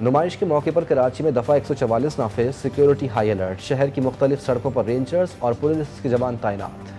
نمائش کے موقع پر کراچی میں دفعہ 144 نافذ، سیکیورٹی ہائی الرٹ، شہر کی مختلف سڑکوں پر رینجرز اور پولیس کے جوان تعینات۔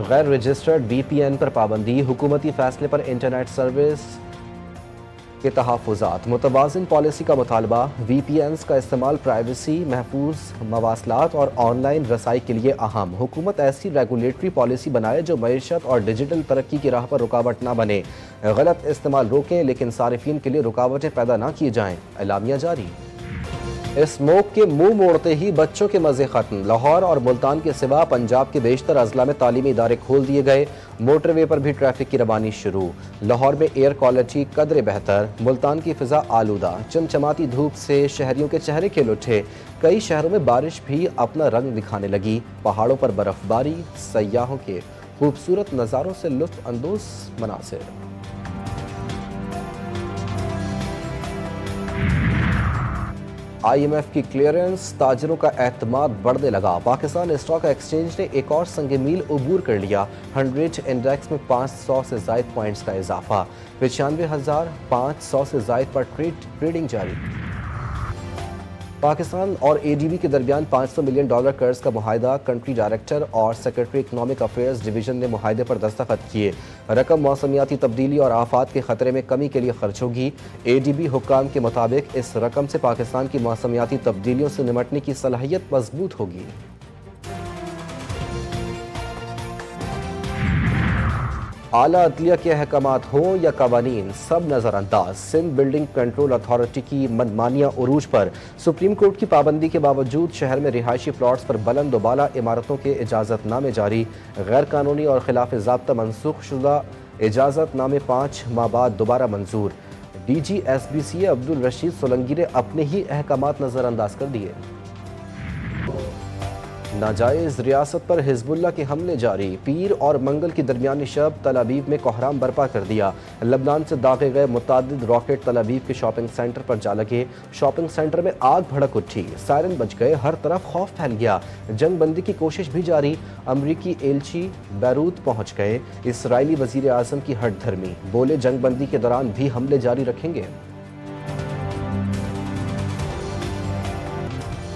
غیر رجسٹرڈ وی پی این پر پابندی، حکومتی فیصلے پر انٹرنیٹ سروس کے تحفظات، متوازن پالیسی کا مطالبہ، وی پی اینز کا استعمال پرائیویسی، محفوظ مواصلات اور آن لائن رسائی کے لیے اہم، حکومت ایسی ریگولیٹری پالیسی بنائے جو معیشت اور ڈیجیٹل ترقی کی راہ پر رکاوٹ نہ بنے، غلط استعمال روکیں لیکن صارفین کے لیے رکاوٹیں پیدا نہ کی جائیں، اعلامیہ جاری۔ اسموک کے منہ موڑتے ہی بچوں کے مزے ختم، لاہور اور ملتان کے سوا پنجاب کے بیشتر اضلاع میں تعلیمی ادارے کھول دیے گئے، موٹر وے پر بھی ٹریفک کی روانی شروع، لاہور میں ایئر کوالٹی قدرے بہتر، ملتان کی فضا آلودہ، چمچماتی دھوپ سے شہریوں کے چہرے کھل اٹھے، کئی شہروں میں بارش بھی اپنا رنگ دکھانے لگی، پہاڑوں پر برف باری، سیاحوں کے خوبصورت نظاروں سے لطف اندوز مناظر۔ آئی ایم ایف کی کلیئرنس، تاجروں کا اعتماد بڑھنے لگا، پاکستان اسٹاک ایکسچینج نے ایک اور سنگ میل عبور کر لیا، 100 انڈیکس میں 500 سے زائد پوائنٹس کا اضافہ، 95,500 سے زائد پر ٹریڈنگ جاری۔ پاکستان اور اے ڈی بی کے درمیان $500 ملین قرض کا معاہدہ، کنٹری ڈائریکٹر اور سیکرٹری اکنامک افیئرز ڈویژن نے معاہدے پر دستخط کیے، رقم موسمیاتی تبدیلی اور آفات کے خطرے میں کمی کے لیے خرچ ہوگی، اے ڈی بی حکام کے مطابق اس رقم سے پاکستان کی موسمیاتی تبدیلیوں سے نمٹنے کی صلاحیت مضبوط ہوگی۔ اعلیٰ عدلیہ کے احکامات ہوں یا قوانین، سب نظر انداز، سندھ بلڈنگ کنٹرول اتھارٹی کی منمانیاں عروج پر، سپریم کورٹ کی پابندی کے باوجود شہر میں رہائشی پلاٹس پر بلند و بالا عمارتوں کے اجازت نامے جاری، غیر قانونی اور خلاف ضابطہ منسوخ شدہ اجازت نامے 5 ماہ بعد دوبارہ منظور، D G S B C Abdul Rashid Solangi نے اپنے ہی احکامات نظر انداز کر دیے۔ ناجائز ریاست پر حزب اللہ کے حملے جاری، پیر اور منگل کی درمیانی شب تل ابیب میں کوحرام برپا کر دیا، لبنان سے داغے گئے متعدد راکٹ تل ابیب کے شاپنگ سینٹر پر جا لگے، شاپنگ سینٹر میں آگ بھڑک اٹھی، سائرن بج گئے، ہر طرف خوف پھیل گیا، جنگ بندی کی کوشش بھی جاری، امریکی ایلچی بیروت پہنچ گئے، اسرائیلی وزیر اعظم کی ہٹ دھرمی، بولے جنگ بندی کے دوران بھی حملے جاری رکھیں گے۔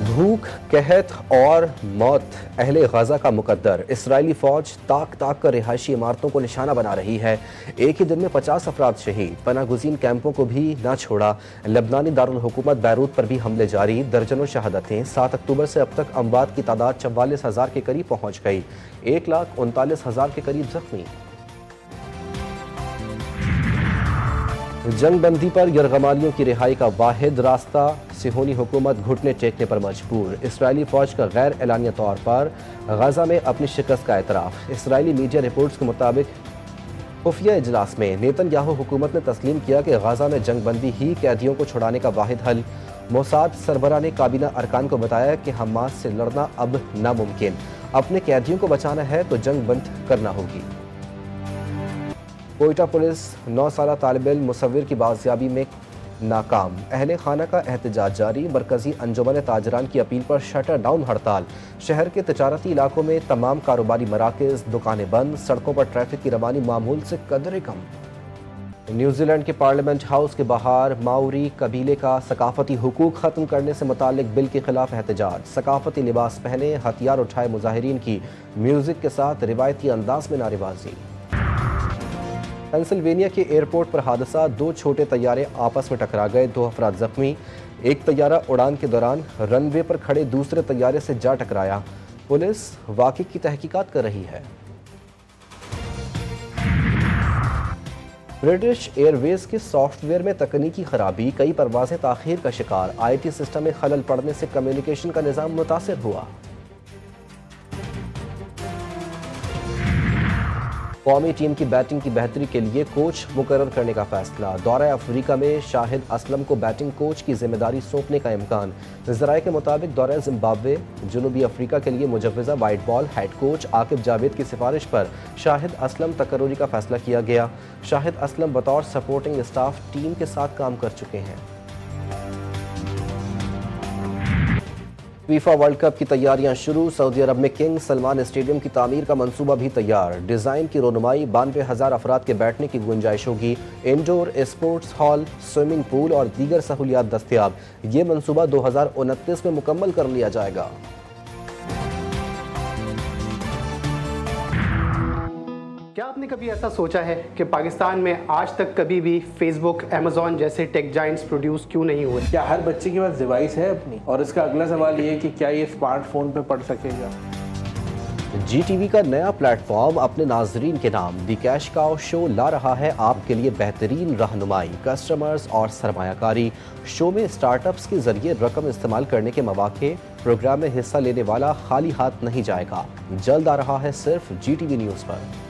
بھوک، قحط اور موت اہل غزہ کا مقدر، اسرائیلی فوج تاک تاک کر رہائشی عمارتوں کو نشانہ بنا رہی ہے، ایک ہی دن میں 50 افراد شہید، پناہ گزین کیمپوں کو بھی نہ چھوڑا، لبنانی دارالحکومت بیروت پر بھی حملے جاری، درجنوں شہادتیں، 7 اکتوبر سے اب تک اموات کی تعداد 44,000 کے قریب پہنچ گئی، 1,39,000 کے قریب زخمی۔ جنگ بندی پر یرغمالیوں کی رہائی کا واحد راستہ، صہیونی حکومت گھٹنے ٹیکنے پر مجبور، اسرائیلی فوج کا غیر اعلانیہ طور پر غزہ میں اپنی شکست کا اعتراف، اسرائیلی میڈیا رپورٹس کے مطابق خفیہ اجلاس میں نیتن یاہو حکومت نے تسلیم کیا کہ غزہ میں جنگ بندی ہی قیدیوں کو چھڑانے کا واحد حل، موساد سربراہ نے کابینہ ارکان کو بتایا کہ حماس سے لڑنا اب ناممکن، اپنے قیدیوں کو بچانا ہے تو جنگ بند کرنا ہوگی۔ کوئٹہ پولیس 9 سالہ طالب علم مصور کی بازیابی میں ناکام، اہل خانہ کا احتجاج جاری، مرکزی انجمن تاجران کی اپیل پر شٹر ڈاؤن ہڑتال، شہر کے تجارتی علاقوں میں تمام کاروباری مراکز، دکانیں بند، سڑکوں پر ٹریفک کی روانی معمول سے قدرے کم۔ نیوزی لینڈ کے پارلیمنٹ ہاؤس کے باہر ماؤری قبیلے کا ثقافتی حقوق ختم کرنے سے متعلق بل کے خلاف احتجاج، ثقافتی لباس پہنے ہتھیار اٹھائے مظاہرین کی میوزک کے ساتھ روایتی انداز میں نعرے بازی۔ پینسلوینیا کے ایئرپورٹ پر حادثہ، 2 چھوٹے طیارے آپس میں ٹکرا گئے، 2 افراد زخمی، ایک طیارہ اڑان کے دوران رن وے پر کھڑے دوسرے طیارے سے جا ٹکرایا، پولیس واقعے کی تحقیقات کر رہی ہے۔ برٹش ایئر ویز کے سافٹ ویئر میں تکنیکی خرابی، کئی پروازیں تاخیر کا شکار، آئی ٹی سسٹم میں خلل پڑنے سے کمیونیکیشن کا نظام متاثر ہوا۔ قومی ٹیم کی بیٹنگ کی بہتری کے لیے کوچ مقرر کرنے کا فیصلہ، دورہ افریقہ میں شاہد اسلم کو بیٹنگ کوچ کی ذمہ داری سونپنے کا امکان، ذرائع کے مطابق دورہ زمبابوے، جنوبی افریقہ کے لیے مجوزہ white ball head coach Aqib Javed کی سفارش پر شاہد اسلم تقرری کا فیصلہ کیا گیا، شاہد اسلم بطور سپورٹنگ اسٹاف ٹیم کے ساتھ کام کر چکے ہیں۔ فیفا ورلڈ کپ کی تیاریاں شروع، سعودی عرب میں کنگ سلمان اسٹیڈیم کی تعمیر کا منصوبہ بھی تیار، ڈیزائن کی رونمائی، 92,000 افراد کے بیٹھنے کی گنجائش ہوگی، indoor sports hall, swimming pool اور دیگر سہولیات دستیاب، یہ منصوبہ 2029 میں مکمل کر لیا جائے گا۔ کیا آپ نے کبھی ایسا سوچا ہے کہ پاکستان میں آج تک کبھی بھی فیس بک، ایمیزون جیسے ٹیک جائنٹس پروڈیوس کیوں نہیں ہوئے؟ کیا ہر بچے کے پاس ڈیوائس ہے اپنی؟ اور اس کا اگلا سوال یہ ہے کہ کیا یہ اسمارٹ فون پہ پڑھ سکے گا؟ جی ٹی وی کا نیا پلیٹ فارم اپنے ناظرین کے نام دی کیش کاؤ شو لا رہا ہے آپ کے لیے بہترین رہنمائی، کسٹمرز اور سرمایہ کاری۔ شو میں سٹارٹ اپس کے ذریعے رقم استعمال کرنے کے مواقع، پروگرام میں حصہ لینے والا خالی ہاتھ نہیں جائے گا۔ جلد آ رہا ہے صرف جی ٹی وی نیوز پر۔